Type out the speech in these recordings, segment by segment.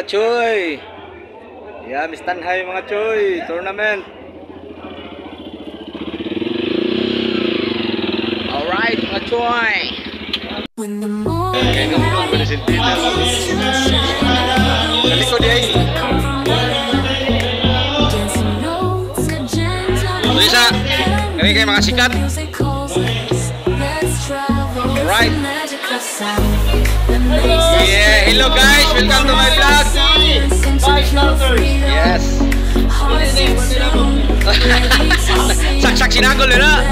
choy. Yeah, mistan hay mga choy. Tournament. Alright, mga choy. Kaya naman ko na sentita. Kaliko di ay. Lisa, kami kayo mga sikat. Alright. Yeah, hello guys, welcome to my vlog. Yes. Sak-sak sinagol na.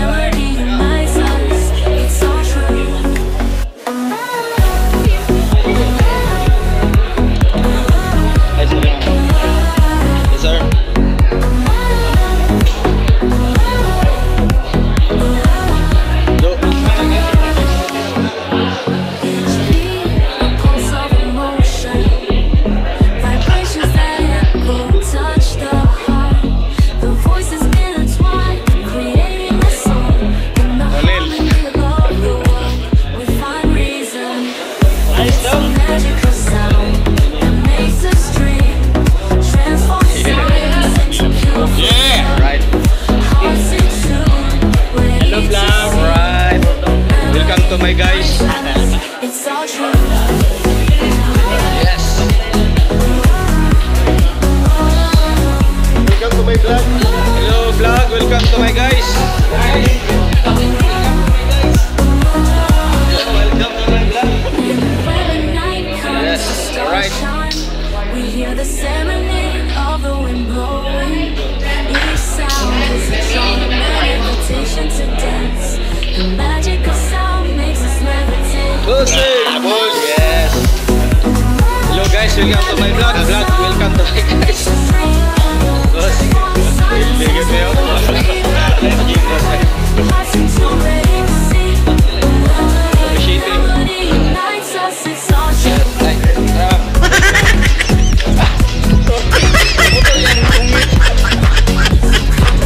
My guys. It's all true. Yes. Welcome to my vlog. Hello vlog, welcome to my guys. Welcome to my vlog. Yes, alright. We hear the ceremony of the wind blowing. Each sound is a song, an invitation to dance. The magic of sound makes us levitate. Yes. Hello guys, welcome to my vlog. Welcome to my guys. Boss. Bigot mo yun.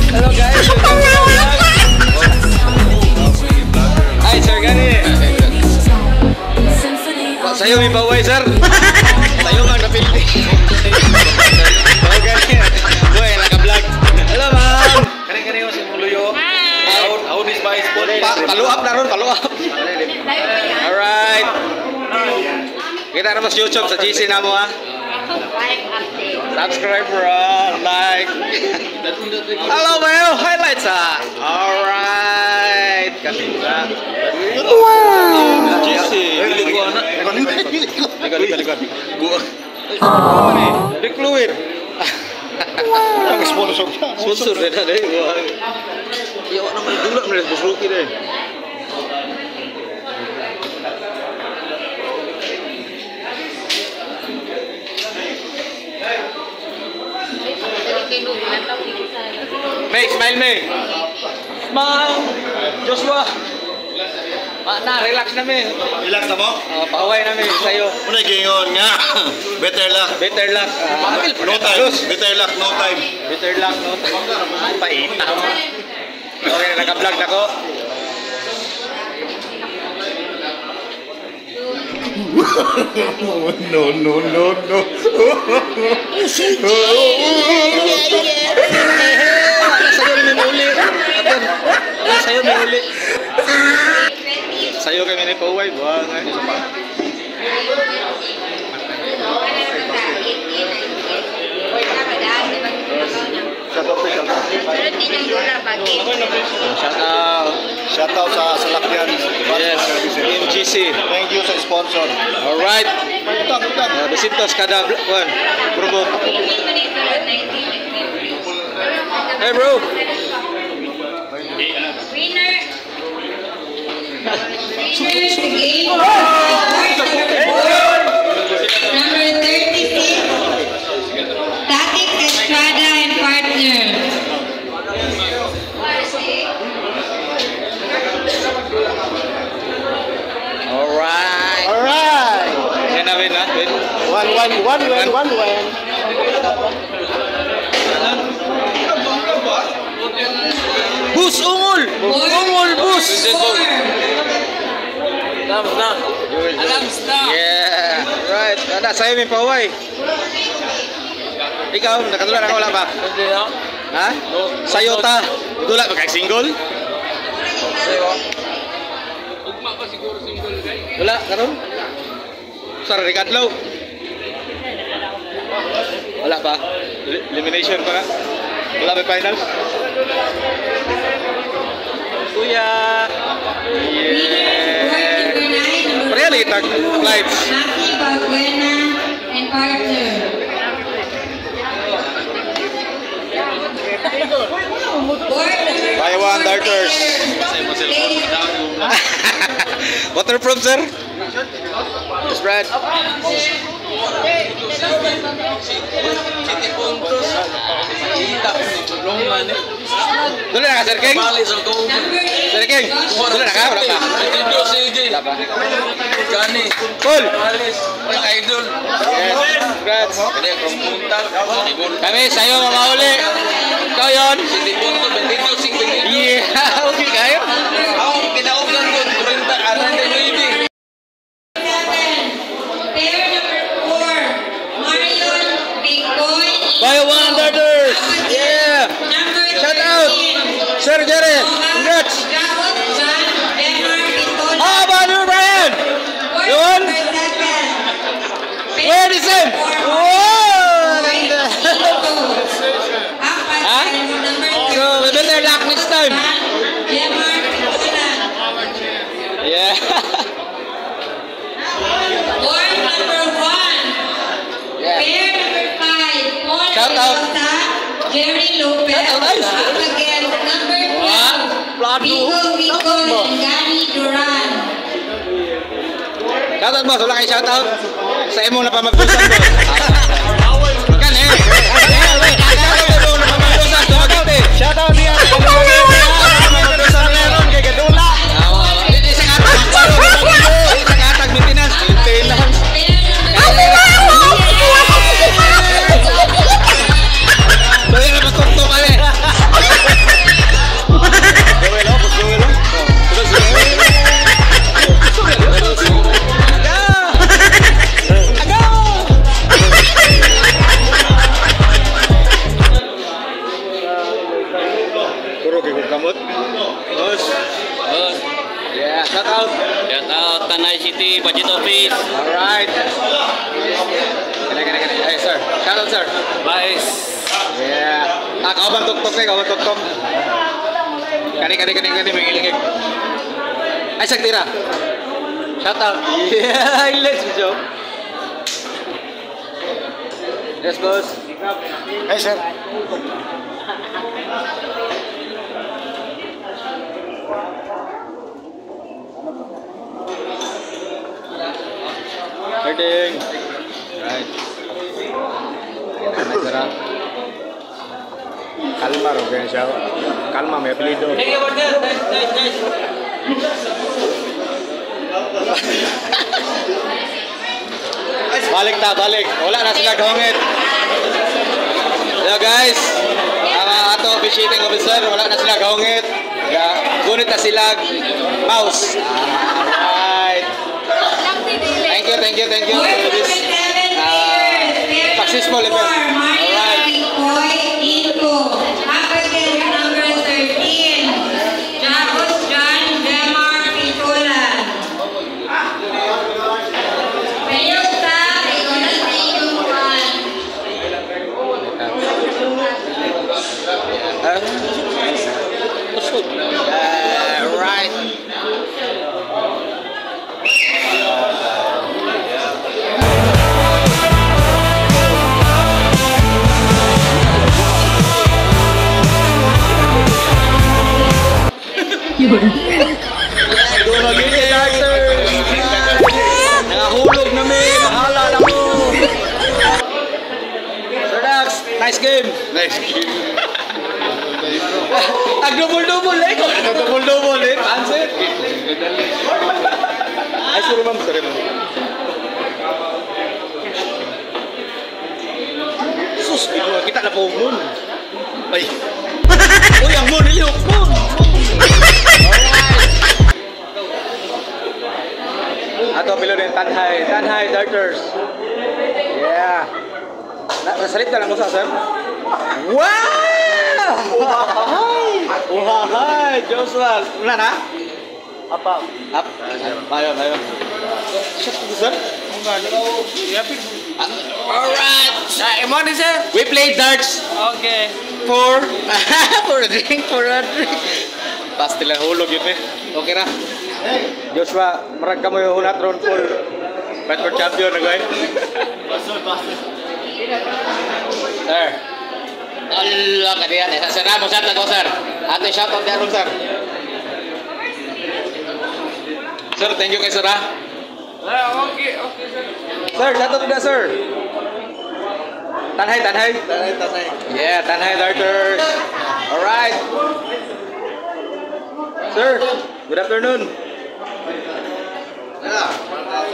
Hello guys, welcome to my vlog. Hi sir, gani. Sayo may baway sir. Sayo man napildi. Gani. Boy, naka-vlog. Hello ma'am. Kani-kani ko si Muluyo. Out is by sport. Follow up na ron, follow up. Alright. Kita na mas YouTube sa GC na mo ha. Subscribe bro, like. Hello Mayo, highlights ha. Alright. Kanina. Wow. GC. Likod. Big fluid. Ang sponsor na deh. Iya wak naman dulak na bos Ruki deh. May, smile May. Smile. Joshua. Na, relax na May. Relax na mo? Paaway na May sa'yo. Unay gingon nga. Better luck. Better luck. No time. Better luck, no time. Better luck, no time. Paita mo. Okay, naka-vlog na ko. No. Sa'yo may uli. Sa'yo kami ni Pauway. Buha nga. Isa pa. Shout out sa Salakyan. Yes, MGC. Thank you sa sponsor. Alright. Besitos kada one. Promo. Hey bro. Winner. Number 36. Tatik Estrada and partner. Alright. Yan na win ha? One win. Bus ungol. Ungol bus. Alam na. Yeah. Right. Ada saya may paway. Ikaw, nakatulad ako wala ba? Hindi na. Ha? Sayo ta. Dula ba kay single? Ugma pa siguro single guy. Wala karon. Sir Ricardo. Wala pa. Elimination pa nga. Wala pa finals. Kuya. Yeah. Really tag flights. Maki Balbuena and partner. Board number Buy one 4, darters. ladies. Waterproof, sir? Spread. City puntos. Kita long man eh. Dulu na ka, Sir King? Bali sa ko. Number 8, Sir King? Dulu na ka? Wala pa. Idol si AJ. Wala pa. Gani. Full. Alis. Ang idol. Yes. Congrats. Kaya kung punta. Kami, sa'yo mamauli. Ikaw yun? City puntos. Idol si AJ. Yeah. Okay kayo? Ako pinaulan ko. 30 aran na baby. 7, pair number 4, Marion Bigoy. Buy one darters. Yeah. Number 13, Shout out. Sir Jerry. Congrats. Jacob John Denmark Pistola. How about you, Brian? Board Yun. number 7, Where is him? Whoa! Ganda. Ha? So, we better luck next time. Denmark Pistola. Yeah. Board number 1, Yeah. pair number 5, Paul Shout out. Mendoza, Jerry Lopez. Shout out, nice. Up against number 2, Blood Vico Vico and Gani Duran. Shoutout boss, wala kayo shoutout. Sa imo na pamagdusan boss. Kan eh. Shoutout niya. Pamagdusan meron kay Gadula. Hindi sa katag. Sa katag maintenance. Maintain lang. Dali na magtuktok kami. Gawin lang, gawin lang. Puro kayo kamot. Boss. Yeah, shout out. Shout out Tanay City Budget Office. Alright. Kaya. Hey sir. Shout out sir. Vice. Yeah. Kau bang tuk-tuk nih, kau bang tuk-tuk. Kani, mengilingin. Ay, Saktira. Shout out. Yeah, let's go. Yes, boss. Hey, sir. Heading. Right. Kalma ro kaya siya. Kalma may apelido. Thank you, partner. Nice. Balik. Wala na sila gawangit. Hello guys. Ang ato officiating officer, wala na sila gawangit. Gunit na sila mouse. Alright. Thank you Board for number this 7, pair successful number 4, event. Marion Alright. Bigoy Inco. Up against number 13, Jacob John Denmark Pistola. Peyosa, Economy Juan. Right. Doon lagi ni Carter. Nangahulog na may bahala na mo. Sir Dax, nice game. Double eh. Double eh. Answer. Ay, sorry ma'am. Sus, kita na po moon. Ay. Uy, ang moon, ilihok moon. Ato pilo din Tanhay Darters. Yeah. Nasalit na lang mo sa sir? Wow! Uhahay! Joshua! Wala na? Up. Bayo. Shot ko sir? Alright! Imo ni sir? We play darts Okay. for a drink. Basta lang hulog yun eh. Okay na. Joshua, marag ka mo yung hunat ron full. Fight for champion na guys. Sir. Allah ka diyan. Sir Ramos, shoutout ko sir. Ato yung shoutout diyan ron sir. Sir, thank you kay sir ha. Okay, sir. Sir, shoutout na sir. Tanhay. Yeah, Tanhay Darters. Alright. Sir, good afternoon.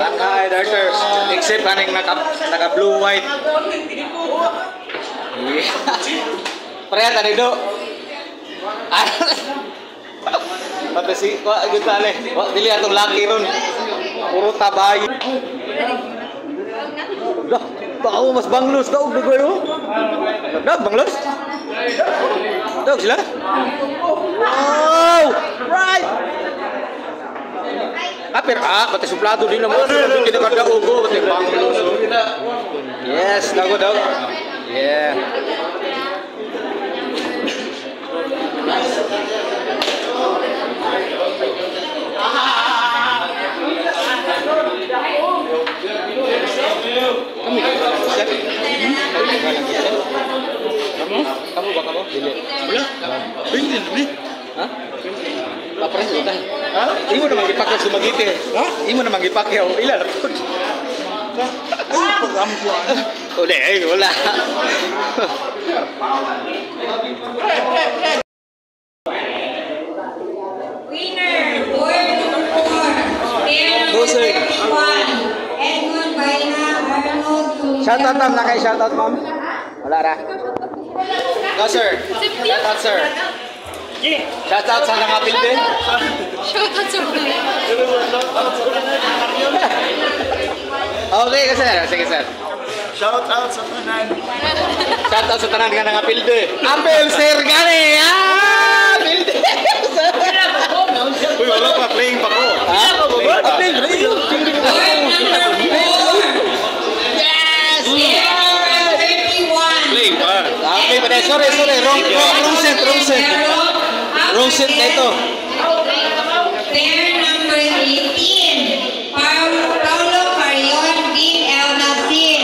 Tanhay Darters. Except aning naka blue white. Yeah. Pareha tadi do. Pati si, agad tali. Dili atong laki ron. Puro tabay. Tao mas banglos daw na kayo. Banglos? Daw sila? Wow! Right! Pati suplado din naman. Kita kada ugo, pati banglos. Yes, daw. Yeah. Kamu ba kamu? Wala. Pindin ni. Ha? Papres udah. Ha? Imo na magipakyaw sumagite. Ha? Imo na magipakyaw ila na pud. Ano program ko? Wala. Winner, board number 4. Pair number 31. Edmund Baina, Arnold Tulio. Shoutout ma'am, nakay shoutout ma'am. Wala ra. No sir. Shoutout sir. Shoutout sa mga pilde. Shoutout sa mga. Okay ka sir. Sige sir. Shoutout sa tanan. Shoutout sa tanan ka ng pilde. Apel sir gani. Pilde. Uy, wala pa, playing pa ko. Apel radio. Board number 4. Yes. Pair number 31. Playing pa. Okay, but sorry. Wrong set na ito. Pair number 18. Paulo Carion, Dean El Nasir.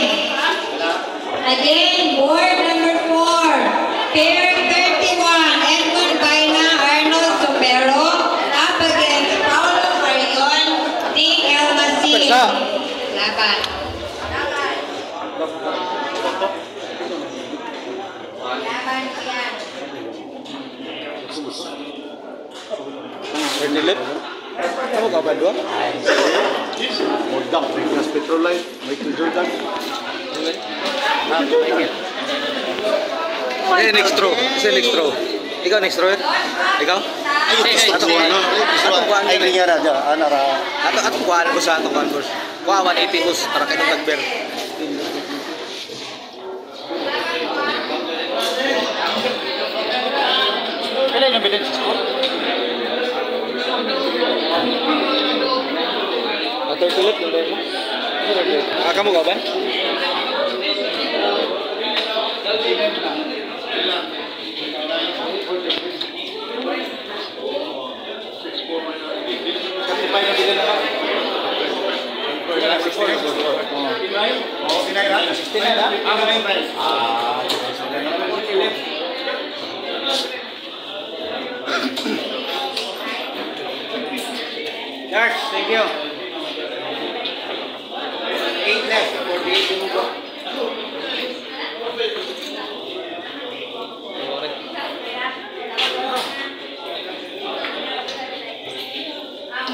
Again, board number 4. Pair 31. Edmund Baina, Arnold Supero. Up against Paulo Carion, Dean El Nasir. Persa. Laban. Laban yan. Berdilit. Kamu kapan dua? Modang, may Gas Petrolite, may Jordan. Next throw. Ikaw next throw. Ikaw? Ato kuan. Ay, linya ra dyan. Ano ra? Ato kuan ko sa atong converse. Kuha 180 hus para kay tagber. Kailan yung bilhin sa school? Ato tulit yung demo. Kamu kapan? George, thank you. 8 left, 48 yung go.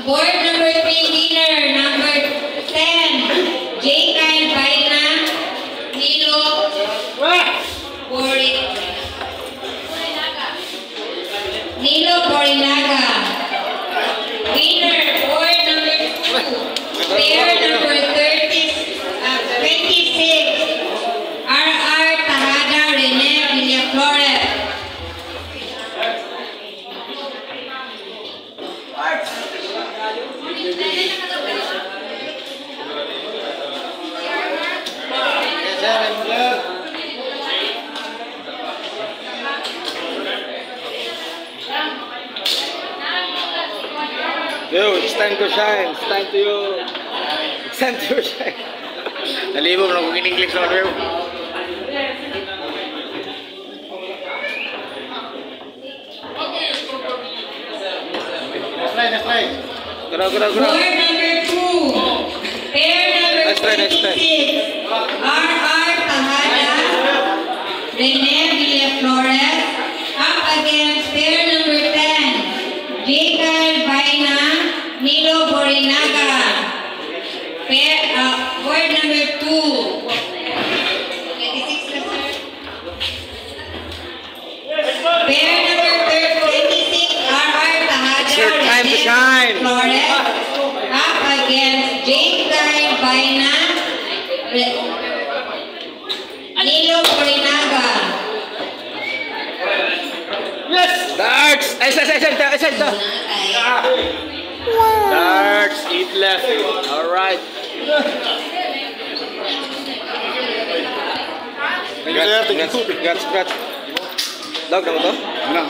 Board number 3 winner, number 10, J.K. Baina, Nilo Borinaga. Winner, board number 2, pair number 26, Yo, it's time to shine. It's time to you. It's time to shine. Nalibog na kung in-English na kayo. Next line. Gura. Board number 2. Pair number Next try. 26. R.R. Tahada, Rene Villaflores, up against pair number 10. Jacob Baina, Nilo Borinaga. Board number 2. 26 na, sir. Pair number 26, R.R. Tahada, It's your time to shine. Flores, up against Jacob Baina, Nilo Borinaga. Darts! Ay, isa. Darts, eat left. Alright. Guts. Dog na mo to? Ano?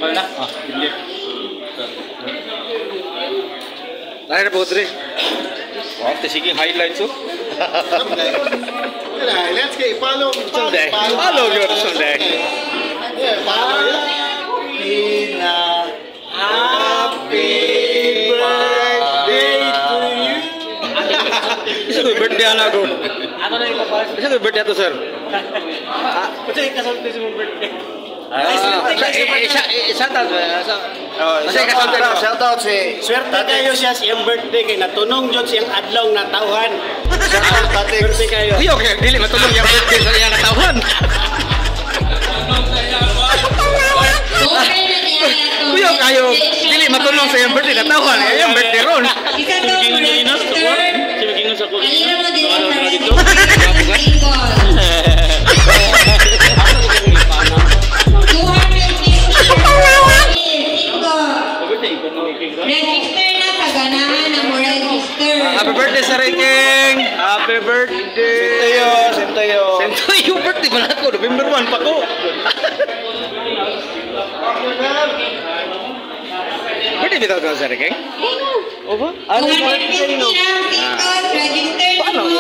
Ano na? Ah, hindi. Lahir na po ito rin. Wow, sige highlights oh. Let's get follow. Someday. Follow yun someday. Yeah, follow. Tina, happy birthday to you. Isa ko birthday ana ko. Ano na yung papas? Isa ko birthday to sir. Kasi kasalte sa mong birthday. Shoutout si Swerte kayo siya siyang birthday kay natunong jud siyang adlaw na tawhan. Shoutout Tate. Birthday kayo. Kuya, okay, dili matulong yung birthday sa iyang natawan. Kuya, kayo, dili matulong sa iyang birthday natawan. Iyang birthday ron. Isa to, register. Sino sa kulit? Kanina mo din sa dito. register. 250. Register na, kaganahan na mo register. Happy birthday sa Riking! Happy birthday! Sentayo. Sentayo birthday ba na ako? November 1 pa ko. Birthday bitaw ka sa Riking? O ba? 250 na, Titos, register Paano? mo.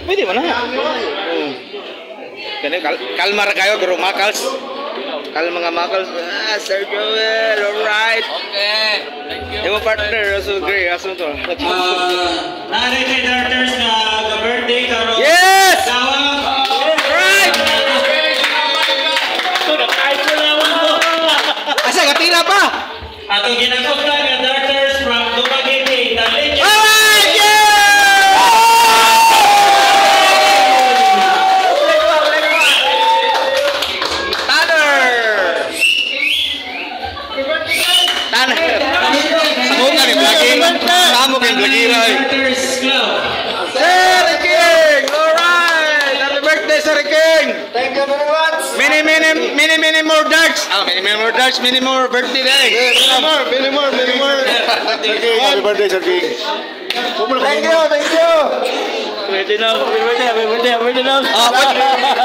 Pwede mo na. Kalmar kayo, pero makals. Mga makals. Sir Joel, alright. Okay. Thank you. Yung partner, aso gray, aso to. Nari kay Darters na birthday karon. Yes! Tawag. Alright! Asa, katira pa! Atong ginagok na nga Darters from Dumaguete. Legend. Alright! Yeah! Kamu kan lagi rai. Sir King, alright. Happy birthday, Sir King. Thank you very much. Many more darts. Many more birthday day. Many more. Happy birthday, Sir King. Thank you. Pwede na. Happy birthday na.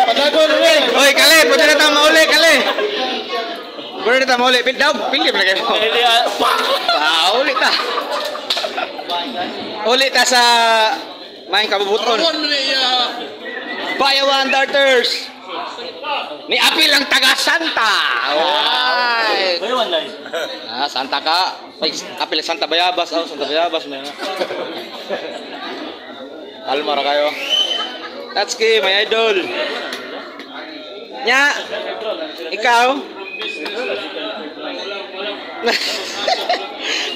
Padagon rin. Oy, kale, pwede na tayo mauli, kale. Pwede na tayo mauli. Pilip na kayo. Uli ta. Uli ta sa maing kabubuton. Bayawan Darters. Ni apil ang taga Santa. Alright. Bayawan lang. Santa ka. Ay, apil Santa Bayabas. Santa Bayabas. Almar kayo. Tatsuki, my idol. Nya, ikaw?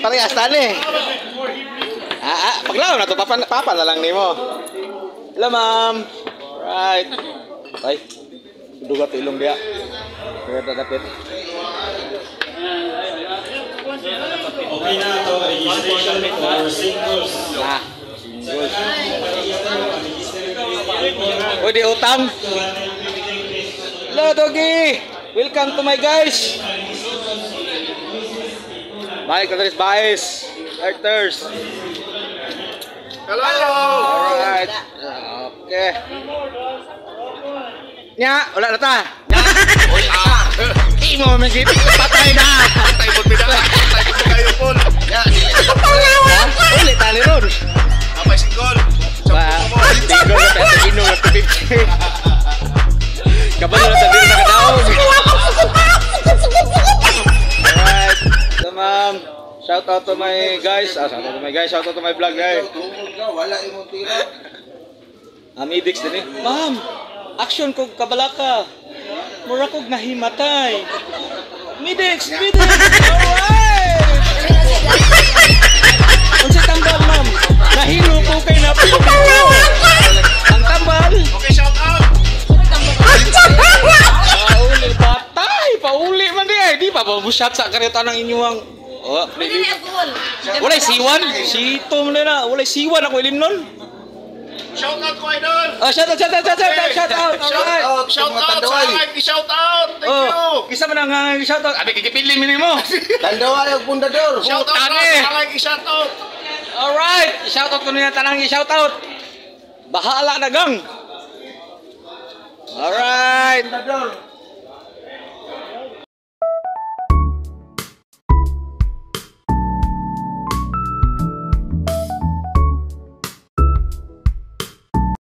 Parehas tani. Paglaw na to, papa na lang nimo. Hello, ma'am. Right. Ay, dugat ilong dia. Kaya dadapit. Okay na ito. Registration for singles. Singles. O, di utang. Hello, Doggy. Welcome to my guys. Bye, Kadris Baez. Arters. Hello. Alright. Okay. Nya, wala na ta. Nya. Oy, mo, may patay na. Patay po, yung goal. Ya, uli tali ron. Apa si goal? Ba, tinggo na tayo sa inom ng tubig. Kabalo na tayo na kadaog. Alright, so ma'am, shout out to my guys. Shout out to my vlog guys. Wala yung tira. Amidix din eh. Ma'am, action kog kabalaka. Mura kog nahimatay. Midix! Alright! Unsa tambal, ma'am? Nahilo ko kay napili ko. Ang tambal. Okay, shout out. Pauli, patay! Pauli man di ay. Di pa babusat sa kareta ng inyong... Oh, walay siwan. Sito mo na. Walay siwan ako ilim nun. Shout out ko idol. Shout out. Alright. Shout out. Shout out. Thank you. Isa man ang shout out. Abi kikipili mi nimo. Tandawa yung pundador. Shout out sa shout out. Alright, shout out ko niya tanang i-shout out. Bahala na gang. Alright. Pundador.